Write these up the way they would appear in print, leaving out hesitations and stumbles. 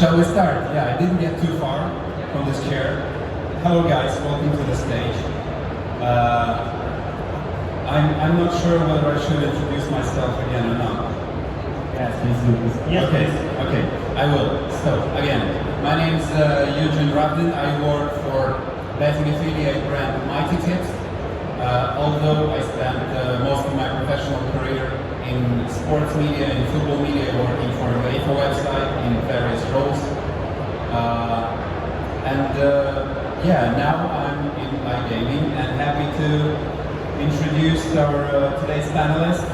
Shall we start? Yeah, I didn't get too far from this chair. Hello guys, welcome to the stage. I'm not sure whether I should introduce myself again or not. Yes, please do. Yes, Okay, I will. So, again, my name is Eugene Ravdin. I work for betting affiliate brand Mighty Tips. Although I spent most of my professional career in sports media and football media, working for a UEFA website in various roles. Yeah, now I'm in iGaming and happy to introduce our today's panelist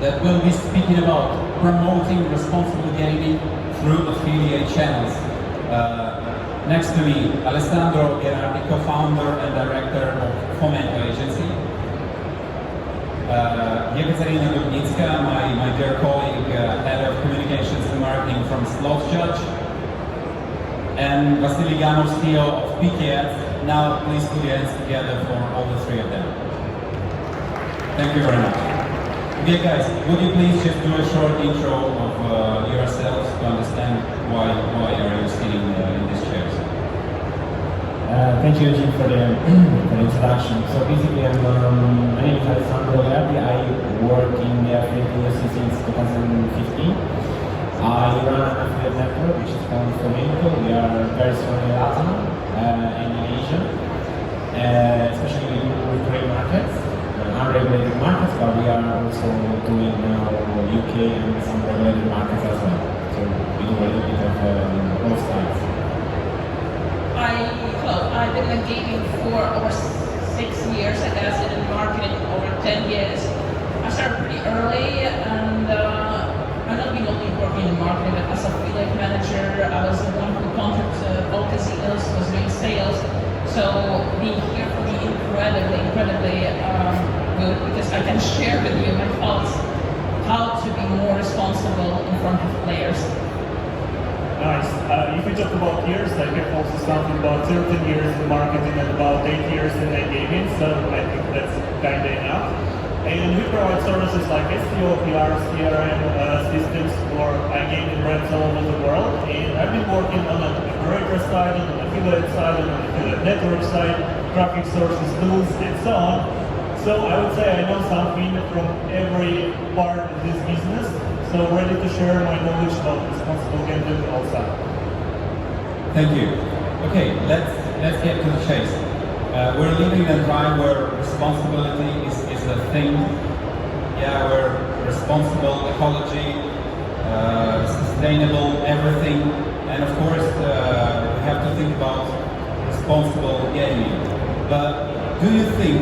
that will be speaking about promoting responsible gaming through affiliate channels. Next to me, Alessandro, co-founder and director of Fomento Agency. Jekaterina Dubnicka, my dear colleague, head of communications and marketing from Slotsjudge. And Vasilii, CEO of PKF. Now, please put your hands together for all the three of them. Thank you very much. Okay, guys, would you please just do a short intro of yourselves to understand why are you sitting in these chairs? Thank you, Eugene, for the introduction. So basically, my name is Alessandro. I work in the affiliate industry since 2015. I run an affiliate network which is called Fomento. We are very strong in Latin and in Asia, especially in gray markets, unregulated markets, but we are also doing now UK and some regulated markets as well. So we do a little bit of both sides. I've been in gaming for over 6 years, I guess, and in marketing over 10 years. I started pretty early, and I've not been only working in marketing, but as a affiliate manager, I was the one who contacted all casinos, was doing sales. So being here for me incredibly good, because I can share with you my thoughts how to be more responsible in front of players. Nice. If we talk about years, I have also something about 13 years in marketing and about 8 years in iGaming, so I think that's kind of enough. And we provide services like SEO, PR, CRM systems for iGaming brands all over the world. And I've been working on an operator side, on an affiliate side, on an affiliate network side, traffic sources, tools, and so on. So I would say I know something from every part of this business. So ready to share my knowledge about responsible gambling also. Thank you. Okay, let's get to the chase. We're living in a time where responsibility is a thing. Yeah, we're responsible ecology, sustainable everything, and of course we have to think about responsible gaming. But do you think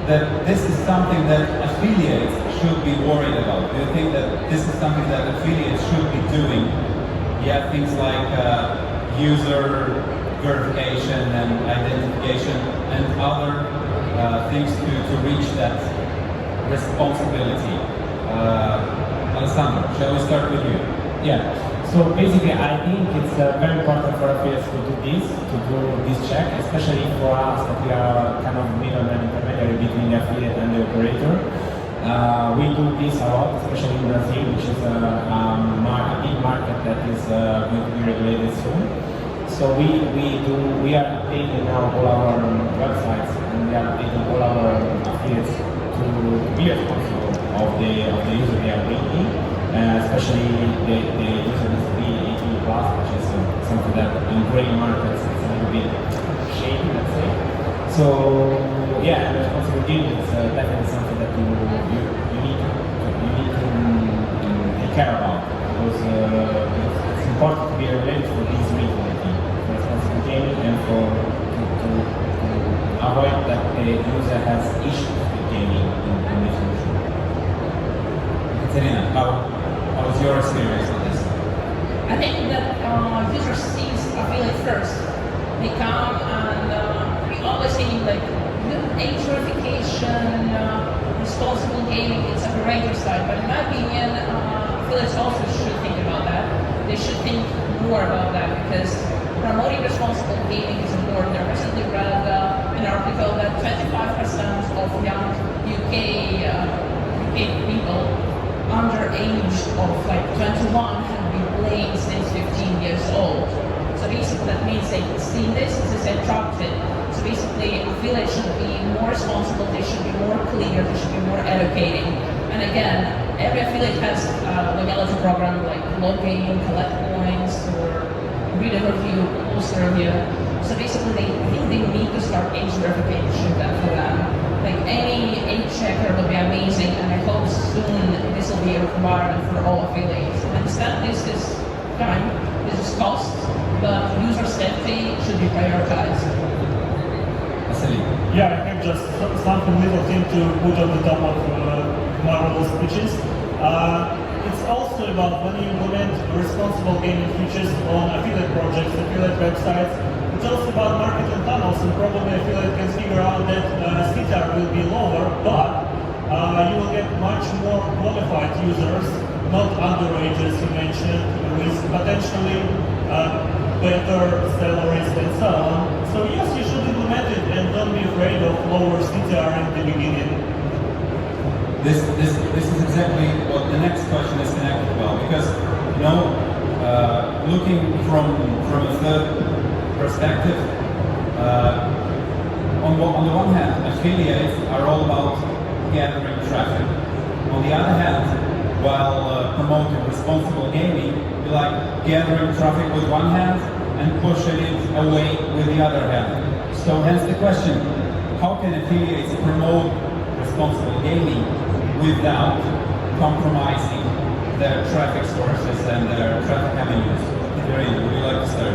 that this is something that affiliates should be worried about? Do you think that this is something that affiliates should be doing? Yeah, things like user verification and identification and other things to reach that responsibility. Alessandro, shall we start with you? Yeah. So basically, I think it's very important for affiliates to do this check, especially for us that we are kind of middleman intermediary between the affiliate and the operator. We do this a lot, especially in Brazil, which is a big market that is going to be regulated soon. So we are updating now all our websites, and we are updating all our affiliates to be responsible of the user they are bringing, especially the user needs to be 18 plus, which is something that in gray markets is a little bit shady, let's say. So yeah, and responsible gaming is definitely something that you need to take care about, because it's important to be regulated for these reasons, I think, for responsible gaming and to avoid that the user has issues with gaming in the future. Jekaterina, how was your experience on this? I think that user sees affiliate first. They come and we always say like age verification, responsible gaming, it's a operator side, but in my opinion, affiliates also should think about that. They should think more about that, because promoting responsible gaming is important. I recently read an article that 25% of young UK people under age of like 21 have been playing since seen this, as I said, dropped it. So basically, affiliates should be more responsible, they should be more clear, they should be more educating. And again, every affiliate has a loyalty program like login, collect points, or read a review, post a review. So basically, I think they need to start age verification for them. Like any age checker would be amazing, and I hope soon this will be a requirement for all affiliates. I understand this is time, this is cost, but user safety should be prioritized. Vasilii. Yeah, I have just something little thing to put on the top of marvelous speeches. It's also about when you implement responsible gaming features on affiliate projects, affiliate websites. It's also about marketing funnels, and probably affiliate can figure out that CTR will be lower, but you will get much more qualified users, not underage as you mentioned, with potentially better salaries and so on. So yes, you should implement it and don't be afraid of lower CTR in the beginning. This is exactly what the next question is connected about, because looking from a third perspective, on the one hand, affiliates are all about gathering traffic. On the other hand, while promoting responsible gaming, you like gathering traffic with one hand and pushing it away with the other hand. So hence the question, how can affiliates promote responsible gaming without compromising their traffic sources and their traffic avenues? Jekaterina, would you like to start?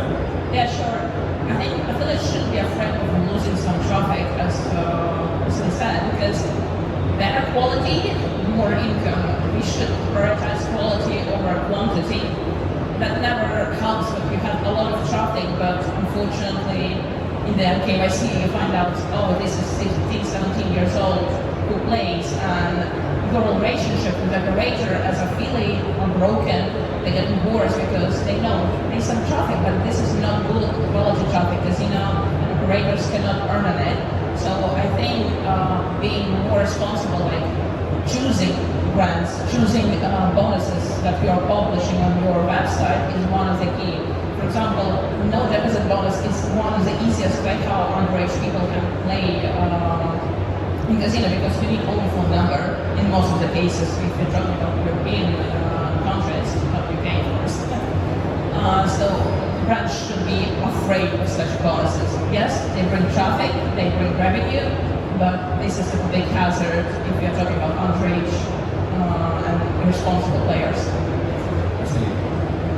Yeah, sure. I think affiliates shouldn't be afraid of losing some traffic, as I said, because better quality, more income. We should prioritize quality over quantity. That never helps if you have a lot of traffic, but unfortunately, in the KYC, you find out, oh, this is 16, 17 years old who plays, and your relationship with the operator as affiliate are broken. They get worse because they know there's some traffic, but this is not good quality traffic, because and operators cannot earn on it. So I think being more responsible, like choosing grants, choosing bonuses that you are publishing on your website is one of the key. For example, no deposit bonus is one of the easiest way how underage people can play in casino, because you need only phone number in most of the cases. If you're talking about European countries, not UK, of course. So brands should be afraid of such bonuses. Yes, they bring traffic, they bring revenue, but this is a big hazard if you're talking about underage and irresponsible players.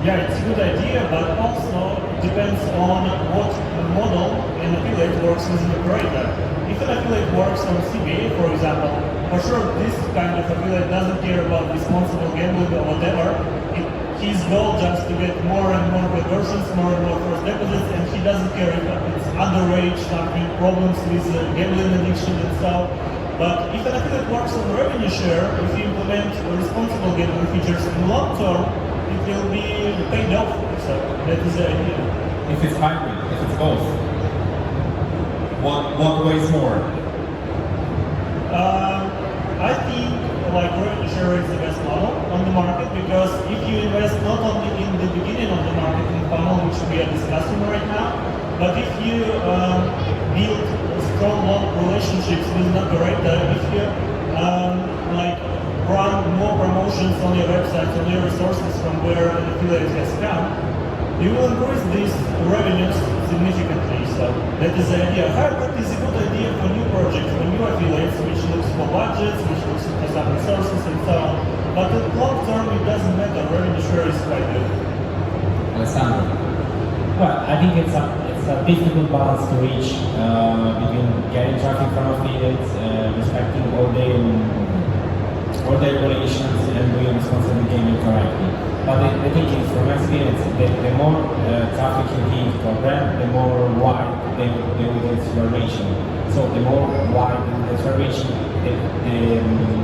Yeah, it's a good idea, but also it depends on what model an affiliate works with an operator. If an affiliate works on CBA, for example, for sure this kind of affiliate doesn't care about responsible gambling or whatever. His goal just to get more and more conversions, more and more first deposits, and he doesn't care if it's underage, something, problems with gambling addiction and so. But if an affiliate works on revenue share, if you implement responsible gambling features in the long term, it will be paid off. So that is the idea. If it's hybrid, if it's both, what weighs more? I think like revenue share is the best model on the market, because if you invest not only in the beginning of the marketing funnel, which we are discussing right now, but if you build strong long relationships with an operator, if you run more promotions on your website, on your resources from where an affiliate has come, you will increase these revenues significantly. So that is the idea. Hybrid is a good idea for new projects, for new affiliates, which looks for budgets, which looks for some resources and so on. But in long term, it doesn't matter. Revenue share is quite good. Alessandro. Well, I think it's a difficult balance to reach between getting traffic from affiliates, respecting all their regulations, and doing responsible gaming correctly. But the thing is, from experience, the more traffic you give to a brand, the more wide the audience you are reaching. So the more wide the audience you are reaching,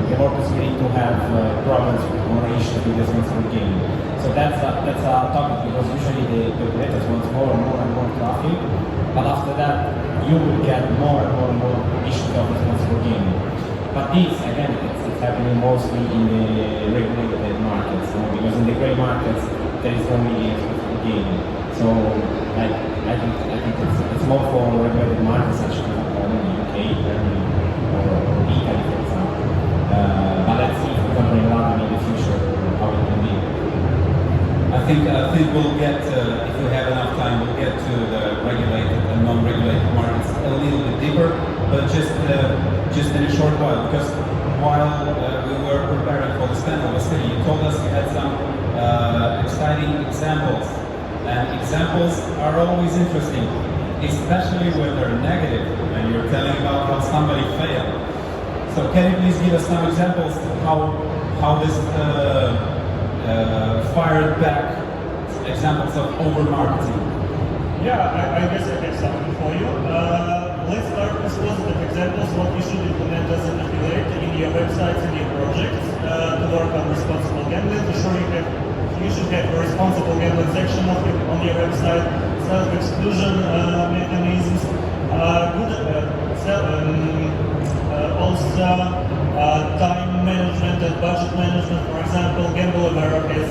the more possibility to have problems or issues with responsible gaming. So that's a topic, because usually the operators want more and more traffic, but after that you will get more and more issues of responsible gaming. But this, again, it's happening mostly in the regulated markets, because in the gray markets there is no really gaming. So I think it's more for regulated markets such as in the UK, Germany, or Italy, for example. But let's see if we can bring London in the future how it can be. I think we'll get, if we have enough time, we'll get to the regulated and non-regulated markets a little bit deeper, but just in a short while, because while we were preparing for this panel, Vasilii, you told us you had some exciting examples, and examples are always interesting, especially when they're negative, and you're telling about how somebody failed. So can you please give us some examples how this fired back examples of over-marketing? Yeah, I guess I have something for you. Let's start with positive examples, what you should implement as an affiliate in your websites and your projects to work on responsible gambling. For sure, you should have a responsible gambling section on your website, self-exclusion mechanisms, also time management and budget management. For example, Gamble Aware has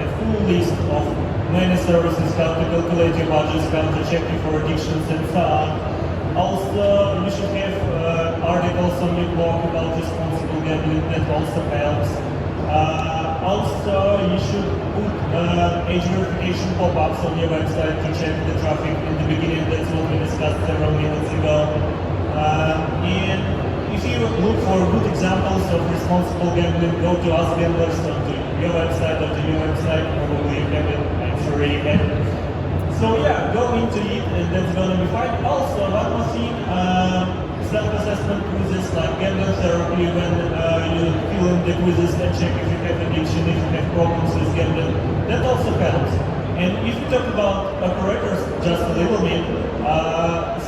a full list of many services, how to calculate your budgets, how to check you for addictions and so on. Also, you should have articles on your blog about responsible gambling, that also helps. Also, you should put age verification pop-ups on your website to check the traffic in the beginning. That's what we discussed several minutes ago. And if you look for good examples of responsible gambling, go to Us Gamblers onto your website or to your website. Probably you have it. I'm sure you have it. So yeah, go into it, and that's gonna be fine. Also, one more thing, self-assessment quizzes like gambling therapy, when you fill in the quizzes and check if you have addiction, if you have problems with gambling, that also helps. And if you talk about operators just a little bit,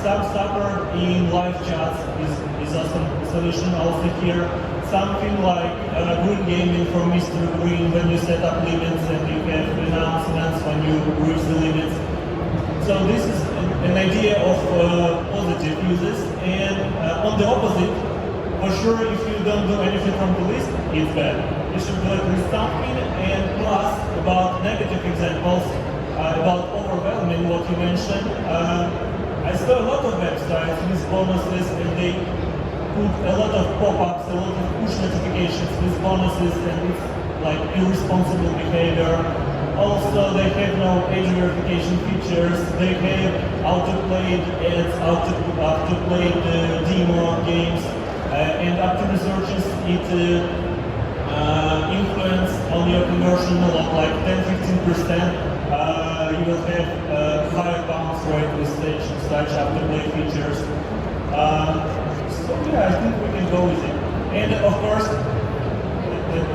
some support in live chats is a solution also here. Something like green gaming from Mr. Green, when you set up limits and you have announcements when you reach the limits. So this is an idea of positive uses, and on the opposite, for sure, if you don't do anything from the list, it's bad. You should do at least something. And plus, about negative examples, about overwhelming what you mentioned, I saw a lot of websites with bonuses, and they put a lot of pop-ups, a lot of push notifications with bonuses, and it's like irresponsible behavior. Also, they have no age verification features. They have autoplayed ads, autoplayed demo games, and after researches, it influence on your conversion a lot, like 10-15%. You will have higher bounce rate with such autoplay features. So yeah, I think we can go with it. And of course,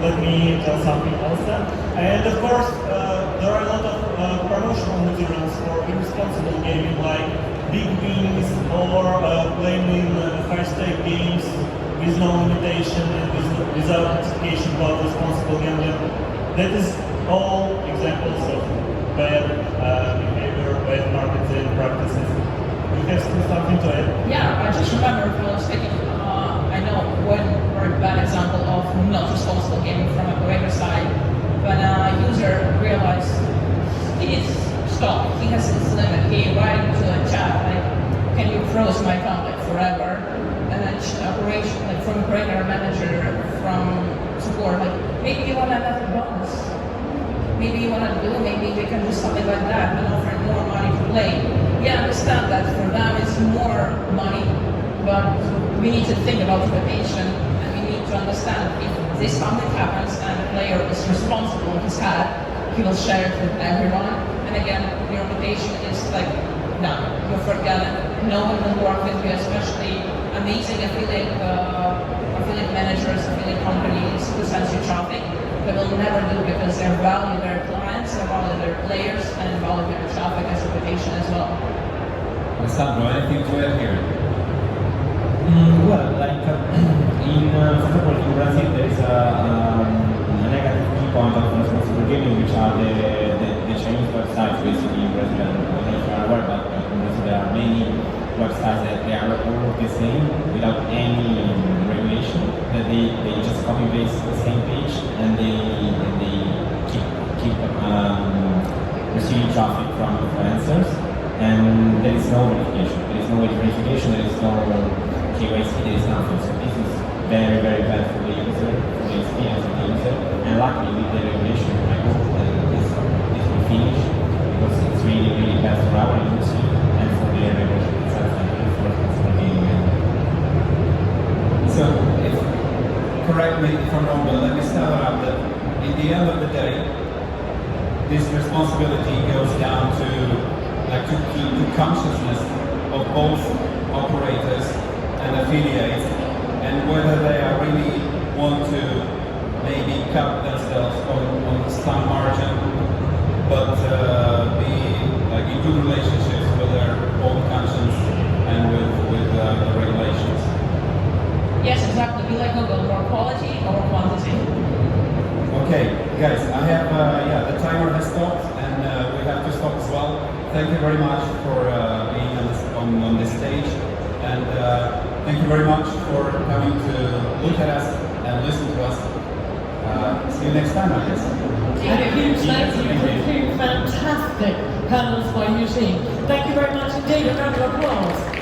let me tell something else then. And of course, there are a lot of promotional materials for irresponsible gaming, like big wins or playing high-stake games with no limitation and without notification about responsible gambling. That is all examples of bad behavior, bad marketing practices. You have still something to add? Yeah, I just remember when I was thinking, I know one very bad example of not responsible gaming from a operator side, when a user realized he needs to stop, he has his limit, he writing to a chat like, can you froze my account like forever? And then operation, like from operator manager, from support, like maybe you want another bonus. Maybe you want to do, maybe we can do something like that and offer more money to play. We understand that for them it's more money, but we need to think about reputation, and we need to understand if this something happens and the player is responsible, he's had, he will share it with everyone. And again, your reputation is like, no, you're forgotten. No one will work with you, especially amazing affiliate managers, affiliate companies who send you traffic. They will never do, because they value their clients, they value their players, and value their traffic as reputation as well. Alessandro, anything to add here? Well, like in, for example, in Brazil there is a negative key point of responsible gaming, which are the Chinese websites basically in Brazil. I don't know if you are aware, but in Brazil there are many websites that they are all the same without any regulation, that they just copy paste the same page and they keep receive traffic from influencers, and there is no verification. There is no verification, there is no KYC, there is nothing. So this is very, very bad for the user, for the experience of the user. And luckily with the regulation, I hope that this will finish, because it's really, really bad for our industry and for the regulation itself and for the gaming. So, correct me if I'm wrong, but let me start out that in the end of the day, this responsibility goes down to consciousness of both operators and affiliates, and whether they are really want to maybe cut themselves on some margin, but be like in good relationships with their own conscience and with the regulations. Yes, exactly. We like Google, more quality or quantity. Okay, guys, I have, the timer has stopped and we have to stop as well. Thank you very much for being on this stage, and thank you very much for coming to look at us and listen to us. See you next time, I guess. And a huge thank you for two fantastic panels by Eugene. Thank you very much indeed. A round of applause.